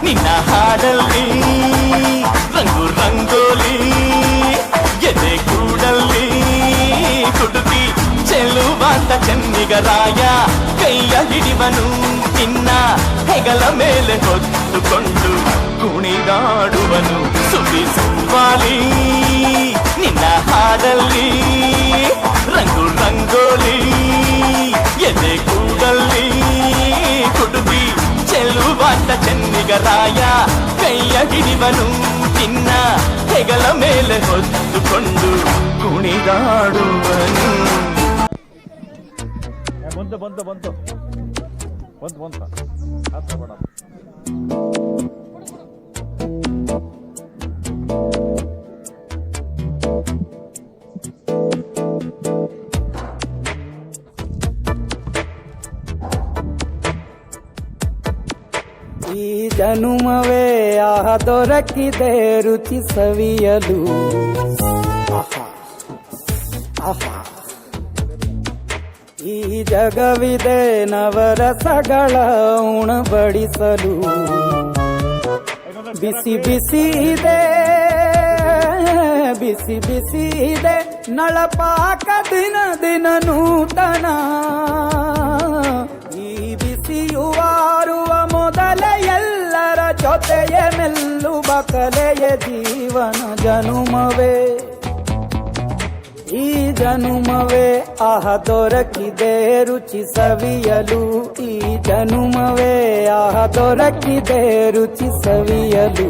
ನಿನ್ನ ಹಾಡಲ್ಲಿ ರಂಗು ರಂಗೋಲಿ ಎದೆ ಕೂಡಲ್ಲಿ ಕುಡುಕಿ ಚೆಲುವಾದ ಚೆನ್ನಿಗರಾಯ ಕೈಯ ಹಿಡಿವನು ನಿನ್ನ ಹೆಗಲ ಮೇಲೆ ಹೊತ್ತುಕೊಂಡು ಕುಣಿದಾಡುವನು ಸುವಿ ಸುವಾಲಿ ನಿನ್ನ ಹಾಡಲ್ಲಿ ರಂಗು ರಂಗೋಲಿ ಎದೆ ಕೂಡಲ್ಲಿ ಕುಡುಕಿ ಚೆಲುವಾದ ಚೆನ್ನಿಗರಾಯ ಕೈಯ ಹಿಡಿವನು ನಿನ್ನ ಹೆಗಲ ಮೇಲೆ ಹೊತ್ತುಕೊಂಡು ಕುಣಿದಾಡುವನು. ಬಂತು ಬಂತು ಬಂತು ಬಂತು ಬಂತ ಹತ್ರ ಬೇಡ. ಈ ಜನುಮವೇ ಆಹ ದೊರಕಿದೆ ರುಚಿ ಸವಿಯಲು. ಈ ಜಗವಿದೆ ನವರಸಗಳ ಉಣಬಡಿಸಲು. ಬಿಸಿ ಬಿಸಿ ಇದೆ ಬಿಸಿ ಬಿಸಿ ಇದೆ ನಳಪಾಕ ದಿನ ದಿನ ನೂತನ. ಈ ಬಿಸಿಯುವಾರುವ ಮೊದಲ ಎಲ್ಲರ ಜೊತೆಯ ಮೆಲ್ಲುವ ಕಲೆಯ ಜೀವನ ಜನುಮವೇ. ಈ ಜನುಮವೇ ಆಹ ದೊರಕಿದೆ ರುಚಿ ಸವಿಯಲು. ಈ ಜನುಮವೇ ಆಹ ದೊರಕಿದೆ ರುಚಿ ಸವಿಯಲು.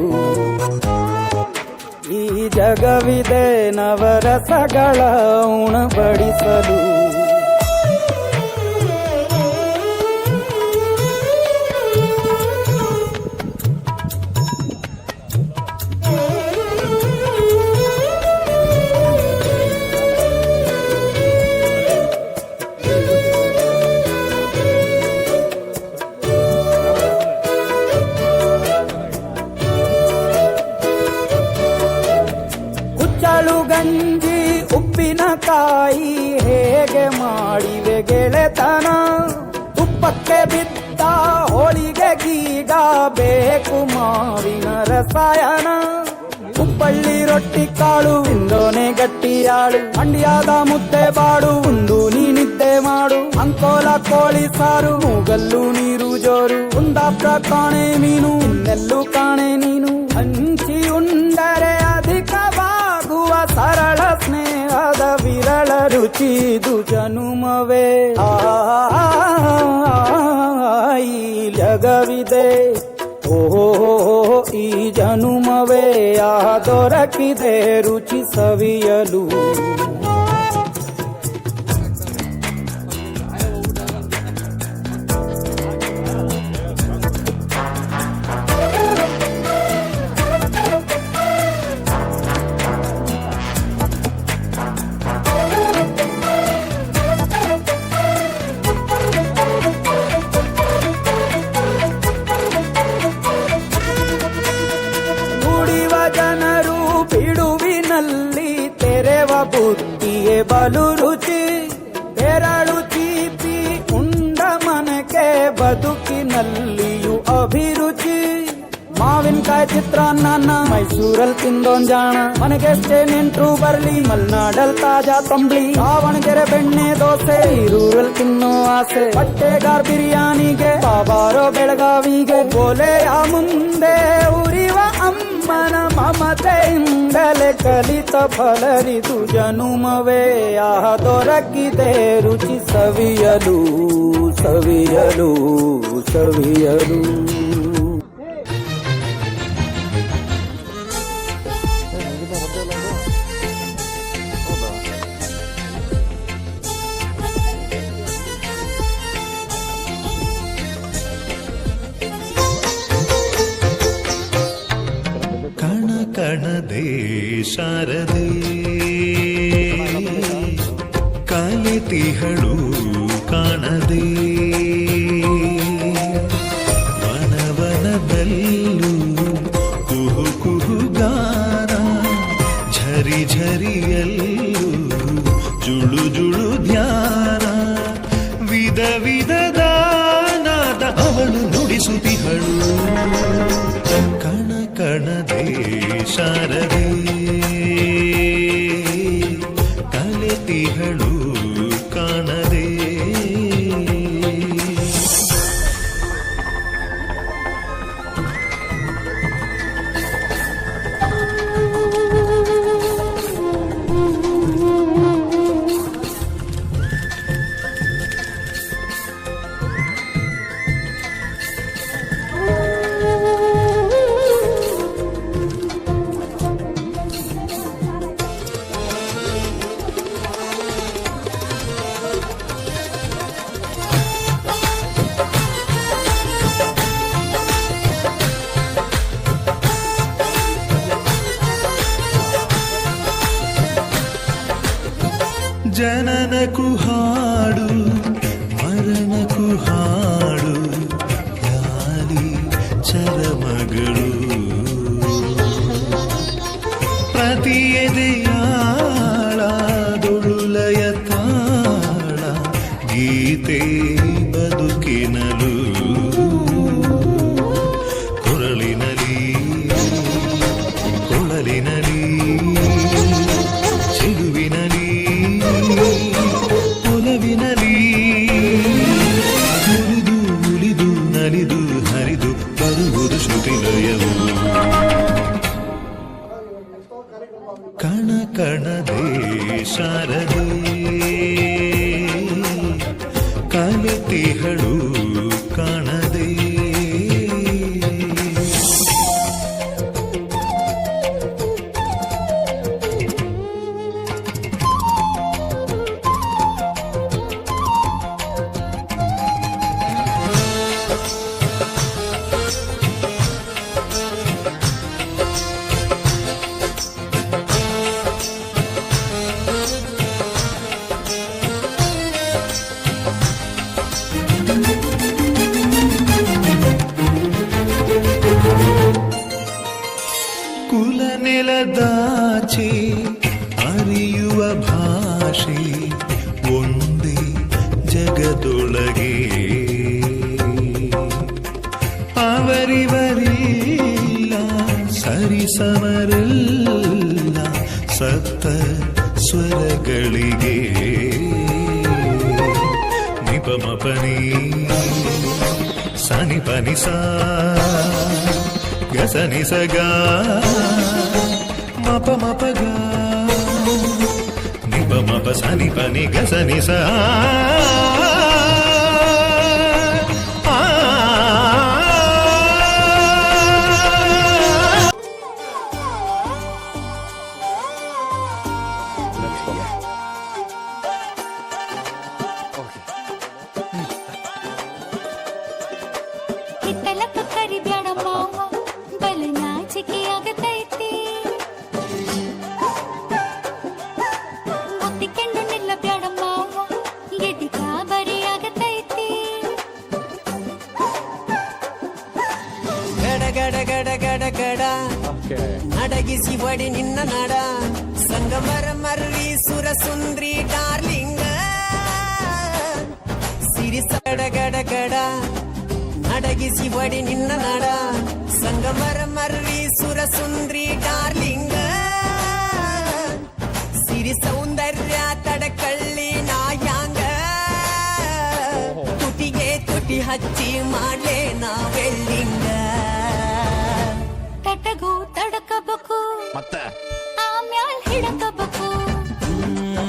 ಈ ಜಗವಿದೆ ನವರಸಗಳ ಉಣಬಡಿಸಲು. ಗಂಜಿ ಉಪ್ಪಿನಕಾಯಿ ಹೇಗೆ ಮಾಡಿವೆ ಗೆಳೆತನ. ತುಪ್ಪಕ್ಕೆ ಬಿದ್ದ ಹೋಳಿಗೆ ಗೀಗ ಬೇಕು ಮಾವಿನ ರಸಾಯನ. ಕುಪ್ಪಳ್ಳಿ ರೊಟ್ಟಿ ಕಾಳು ಇಂದೋನೆ ಗಟ್ಟಿಯಾಳು. ಮಂಡ್ಯದ ಮುದ್ದೆ ಬಾಡು ಒಂದು ನೀನಿದ್ದೆ ಮಾಡು. ಅಂಕೋಲ ಕೋಳಿ ಸಾರು ಮೂಗಲ್ಲು ನೀರು ಜೋರು. ಕುಂದಾಪುರ ಕಾಣೆ ಮೀನು ಇನ್ನೆಲ್ಲೂ ಕಾಣೆ ನೀನು. ಹಂಚಿ ಉಂಡರೆ ಅಧಿಕವಾಗುವ ಸರಳ ಸ್ನೇಹದ ವಿರಳ ರುಚಿದು ಜನುಮವೇ. ಈ ಜಗವಿದೆ ಓಹೋ ಈ ಜನುಮವೇ ಆಹ ದೊರಕಿದೆ ರುಚಿ ಸವಿಯಲು. ಬಿಡುವಿನಲ್ಲಿ ತೆರೆವ ಬುದ್ಧಿಯೇ ಬಲು ರುಚಿ. ಬೆರಳು ಚೀಪಿ ಉಂಡ ಮನಕ್ಕೆ ಬದುಕಿನಲ್ಲಿಯೂ ಅಭಿರುಚಿ. ಮಾವಿನಕಾಯಿ ಚಿತ್ರಾನ್ನ ಮೈಸೂರಲ್ಲಿ ತಿಂದೊಂದ್ ಜಾಣ. ಮನೆಗೆಷ್ಟೇ ನೆಂಟ್ರು ಬರ್ಲಿ ಮಲ್ನಾಡಲ್ ತಾಜಾ ತಂಬ್ಳಿ. ದಾವಣಗೆರೆ ಬೆಣ್ಣೆ ದೋಸೆ ಈರೂರಲ್ಲಿ ತಿನ್ನೋ ಆಸೆ. ಬಟ್ಟೆಗಾರ್ ಬಿರಿಯಾನಿಗೆ ಬಾಬಾರೋ ಬೆಳಗಾವಿಗೆ. ಗೋಲೆಯ ಮುಂದೆ ಉರಿವ ಅಮ್ಮನ ಮಮತೆಯಿಂದಲೇ ಕಲಿತ ಫಲರಿದು ಜನುಮವೇ ಆಹ ದೊರಕಿದೆ ರುಚಿ ಸವಿಯಲು ಸವಿಯಲು ಸವಿಯಲು. ಶಾರದೆ ಕಾಲಿತಿಹಳು ಕಾಣದೆ ವನವನದಲ್ಲೂ ಕುಹು ಕುಹು ಗಾನ ಝರಿ ಝರಿಯಲ್ಲೂ ಜುಳು ಜುಳು ಧ್ಯಾನ ವಿಧ ವಿಧದ ನಾದ ಅವಳು ನುಡಿಸುತ್ತಿಹಳು ಕಣ ಕಣದೆ ಶಾರದೆ ಕಲೆತಿಹಳು ಕಾಣದೆ ಜನನಕು ಹಾಡು ಮರಣಕು ಹಾಡು ಯಾಲಿ ಚರಮಗಳು ಪ್ರತಿ ಎದೆಯಾಳದೊಳುಲಯ ತಾಳ ಗೀತೆ ಬದುಕಿನಲು ಕೊರಳಿನಲಿ ಕೊಳಲಿನಲಿ ಚೆಲುವಿನಲಿ ಒಲವಿನಲಿ ಉಳಿದು ಉಳಿದು ನಲಿದು ಹರಿದು ಬರುವುದು ಶ್ರುತಿಲಯವು ಕಣ ಕಣದೆ ಶಾರದೆ ಕಾಲಿತಿಹಳು ಕಾಣದೆ ಕುಲ ನೆಲದಾಚೆ ಅರಿಯುವ ಭಾಷೆ ಒಂದೇ ಜಗದೊಳಗೆ ಅವರಿವರಿಲ್ಲ ಸರಿಸಮರಲ್ಲ ಸಪ್ತ ಸ್ವರಗಳಿಗೆ ನಿಪಮಪನಿ ಸನಿಪನಿ ಸಾ ಗಸನಿ ಸಗ ಮಪ ಮಪಗ ನಿಪ ಮಪ ಸನಿ ಪನಿ ಗಸನಿ ಸ ಹಿತ್ತಲಕ್ಕ ಕರಿಬ್ಯಾಡ ಮಾವ ಬಲ ನಾಚಿಕೆ ಆಗತೈತಿ ಒತ್ತಿಕೊಂಡು ನಿಲ್ಲಬ್ಯಾಡ ಮಾವ ಎದಿ ಗಾಬರಿ ಆಗತೈತಿ ಗಡ ಗಡ ಗಡ ಗಡ ಗಡ ನಡಗಿಸಿ ಬಡಿ ನಿನ್ನ ನಡ ಸಂಗಮರ ಮರ್ರಿ ಸುರ ಸುಂದ್ರಿ ಡಾರ್ಲಿಂಗ ಸಿರಿಸ ಗಡ ಗಡ ಗಡ ನಡಗಿಸಿ ಬಡಿ ನಿನ್ನ ನಡ ಸಂಗಮರ ಮರ್ರಿ ಸುರ ಸುಂದ್ರಿ ಡಾರ್ಲಿಂಗ ಸಿರಿ ಸೌಂದರ್ಯ ತಡಕಳ್ಳಿ ನಾಯಾಂಗ ತುಟಿಗೆ ತುಟಿ ಹಚ್ಚಿ ಮಾಡ್ಲೆ ನಾವೆಲ್ಲಿಂಗ ತಟಗೂ ತಡಕಬೇಕು ಮತ್ತೆ ಆಮ್ಯಾಲ್ ಹಿಡಕಬೇಕು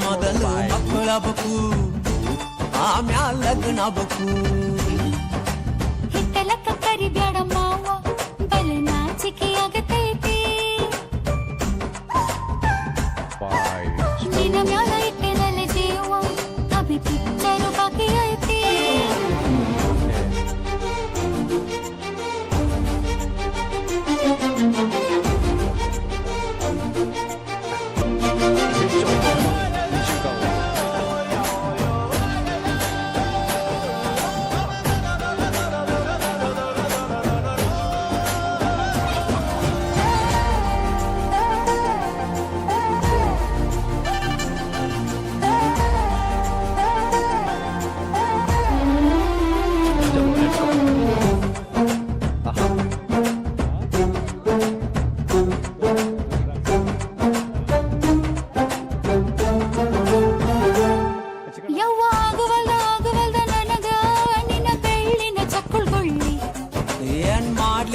ಮೊದಲು ಮಕ್ಕಳಬೇಕು ಆಮ್ಯಾಲ ಲಗ್ನಬೇಕು ಹಿತ್ತಲಕ್ಕ ಕರಿಬ್ಯಾಡ ಮಾವ ಬಲ ನಾಚಿಕೆ ಆಗತೈತಿ ನಿನ್ನ ಮ್ಯಾಲ ಇಟ್ಟೆನಲ್ಲ ಜೀವ ಅಭಿ ಪಿಕ್ಚರು ಬಾಕಿ ಐತಿ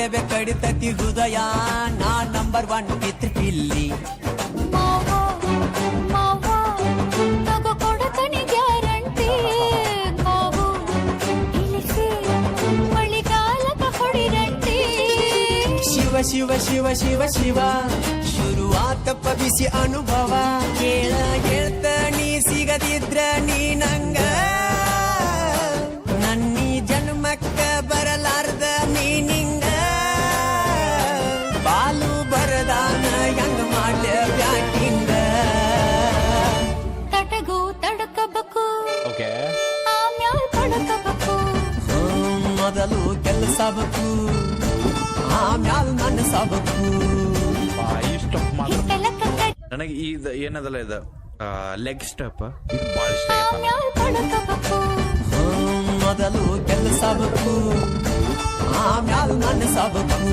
ಗೆಬೆ ಕಡಿತತಿ ಹೃದಯ ನಾ ನಂಬರ್ 1 ಪಿತೃ ಪಿಲ್ಲಿ ಮಾವ ಮಾವ ತಗೋ ಕೊಡತನಿ ಗ್ಯಾರಂಟಿ ಕಾವು ಇಳಿಸಿ ಮಳಿಗಾಲದ ಹೊಡಿರಂಟಿ ಶಿವ ಶಿವ ಶಿವ ಶಿವ ಶಿವ ಶುರುವಾತಪ್ಪ ಬಿಸಿ ಅನುಭವ ಕೇಳ ಹೇಳ್ತ ನೀ ಸಿಗದಿದ್ರ ನೀ ನಂಗ ನನ್ನೀ ಜನ್ಮಕ್ಕ ಬರಲಾರ್ದ ಮೀನಿಂಗ ಬಾಲು ಬರದಾನ ಹೆಂಗ ಮಾಡ್ಯ ಬ್ಯಾಟಿಂಗ ತಟಗೂ ತಡಕಬೇಕು ಓಕೆ ಆಮ್ಯಾಲ್ ಪಡಕಬೇಕು ಮೊದಲು ಕೆಲಸಬೇಕು ಆಮ್ಯಾಲ್ ಮನಸಬೇಕು ಇಷ್ಟ ಮಾತ್ರ ಹಿಟ್ಟಲಕ್ಕ ನನಗೆ ಇದು ಏನದಲ್ಲ ಇದು ಲೆಗ್ ಸ್ಟೆಪ್ ಇದು ಭಾಳ ಇಷ್ಟ ಆಗೈತೆ ಆಮ್ಯಾಲ್ ಪಡಕಬೇಕು ಮೊದಲು ಕೆಲಸಬೇಕು ಆಮ್ಯಾಲ್ ಮನಸಬೇಕು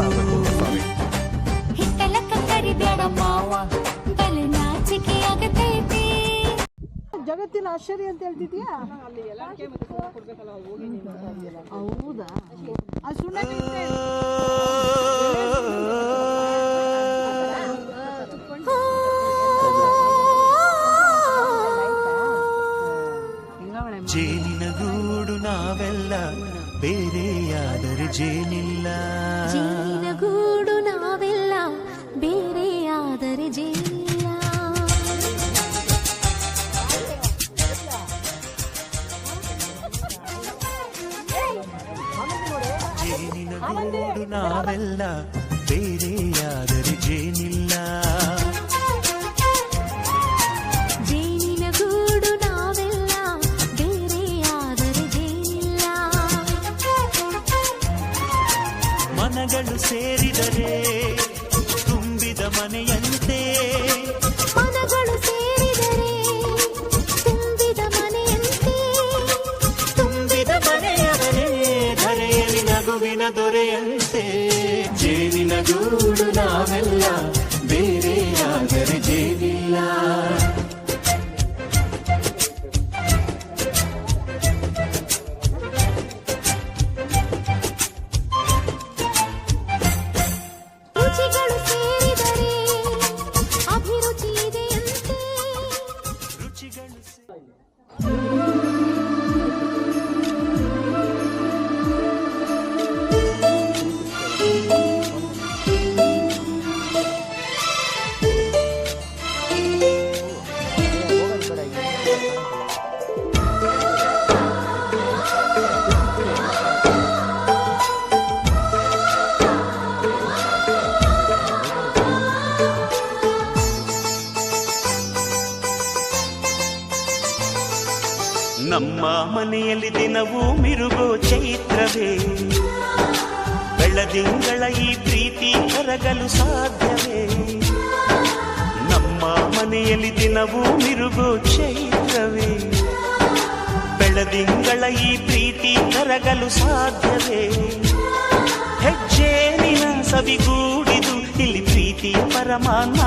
ಹಿಟ್ಟಲಕ್ಕ ಕರಿಬೇಡ ಮಾವ ಬಲೆ ನಾಚಿಕೆ ಆಗತೈತಿ ಜಗತ್ತಿನ ಆಶ್ಚರ್ಯ ಅಂತ ಹೇಳ್ತಿದ್ಯಾ ಹೌದಾ ಅದು ಸುಳ್ಳು ಜೇನಿನ ಗೂಡು ನಾವೆಲ್ಲ ಬೇರೆಯಾದರೆ ಜೇನಿಲ್ಲ ಜೇನಿನ ಗೂಡು ನಾವೆಲ್ಲ ಬೇರೆಯಾದರೆ ಜೇನಿಲ್ಲ ಜೇನಿನ ಗೂಡು ನಾವೆಲ್ಲ ಬೇರೆಯಾದರೆ ಜೇನಿಲ್ಲ ಜೇನಿನ ಗೂಡು ನಾವೆಲ್ಲ ಬೇರೆಯಾದರೆ ಜೇನಿಲ್ಲ ಮನಗಳು ಸೇರಿದರೆ ತುಂಬಿದ ಮನೆಯಂತೆ ಮನಗಳು ಸೇರಿದರೆ ತುಂಬಿದ ಮನೆಯಂತೆ ತುಂಬಿದ ಮನೆಯವರೇ ಧರೆಯಲ್ಲಿ ನಗುವಿನ ದೊರೆಯಂತೆ ಜೇನಿನ ಗೂಡು ನಾವೆಲ್ಲ ಬೇರೆಯಾದರೆ ಜೇನಿಲ್ಲ ರುಚಿಗಳು ಸೇರಿದರೆ ಅಭಿರುಚಿ ಇದೆಯಂತೆ ರುಚಿಗಳು ನಮ್ಮ ಮನೆಯಲ್ಲಿ ದಿನವೂ ಮಿರುಗೋ ಚೈತ್ರವೇ ಬೆಳದಿಂಗಳ ಈ ಪ್ರೀತಿ ಕರಗಲು ಸಾಧ್ಯವೇ ನಮ್ಮ ಮನೆಯಲ್ಲಿ ದಿನವೂ ಮಿರುಗೋ ಚೈತ್ರವೇ ಬೆಳದಿಂಗಳ ಈ ಪ್ರೀತಿ ಕರಗಲು ಸಾಧ್ಯವೇ ಹೆಜ್ಜೇನಿನ ಸವಿಗೂಡಿದು ಇಲ್ಲಿ ಪ್ರೀತಿಯ ಪರಮಾನ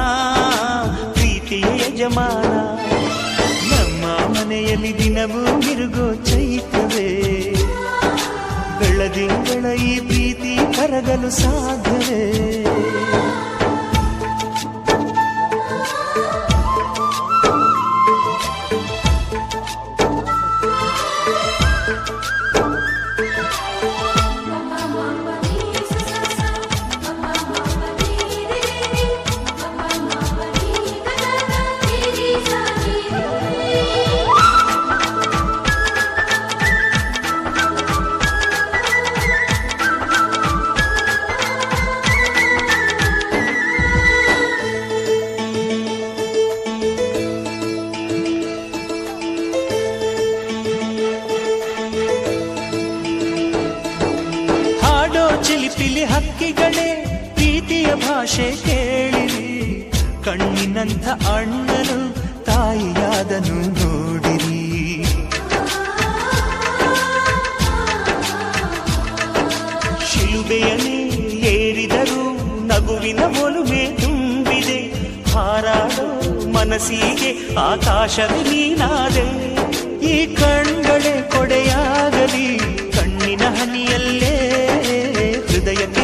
ಪ್ರೀತಿಯ ಯಜಮಾನ ನಮ್ಮ ಮನೆಯಲ್ಲಿ ದಿನವೂ ಮಿರುಗೋ ಚೈತ್ರವೇ ಬೆಳದಿಂಗಳ ಈ ಪ್ರೀತಿ ಕರಗಲು ಸಾಧ್ಯವೇ ಚಿಲಿಪಿಲಿ ಹಕ್ಕಿಗಳೇ ಪ್ರೀತಿಯ ಭಾಷೆ ಕೇಳಿರಿ ಕಣ್ಣಿನಂಥ ಅಣ್ಣನು ತಾಯಿಯಾದನು ನೋಡಿರಿ ಶಿಲುಬೆಯನ್ನೇ ಏರಿದರೂ ನಗುವಿನ ಒಲುಮೆ ತುಂಬಿದೆ ಹಾರಾಡೋ ಮನಸ್ಸಿಗೆ ಆಕಾಶವೇ ನೀನಾದೆ ಈ ಕಣ್ಗಳೇ ಕೊಡೆಯಾಗಲಿ ಕಣ್ಣಿನ ಹನಿಯಲ್ಲೇ ಹೃದಯಕ್ಕೆ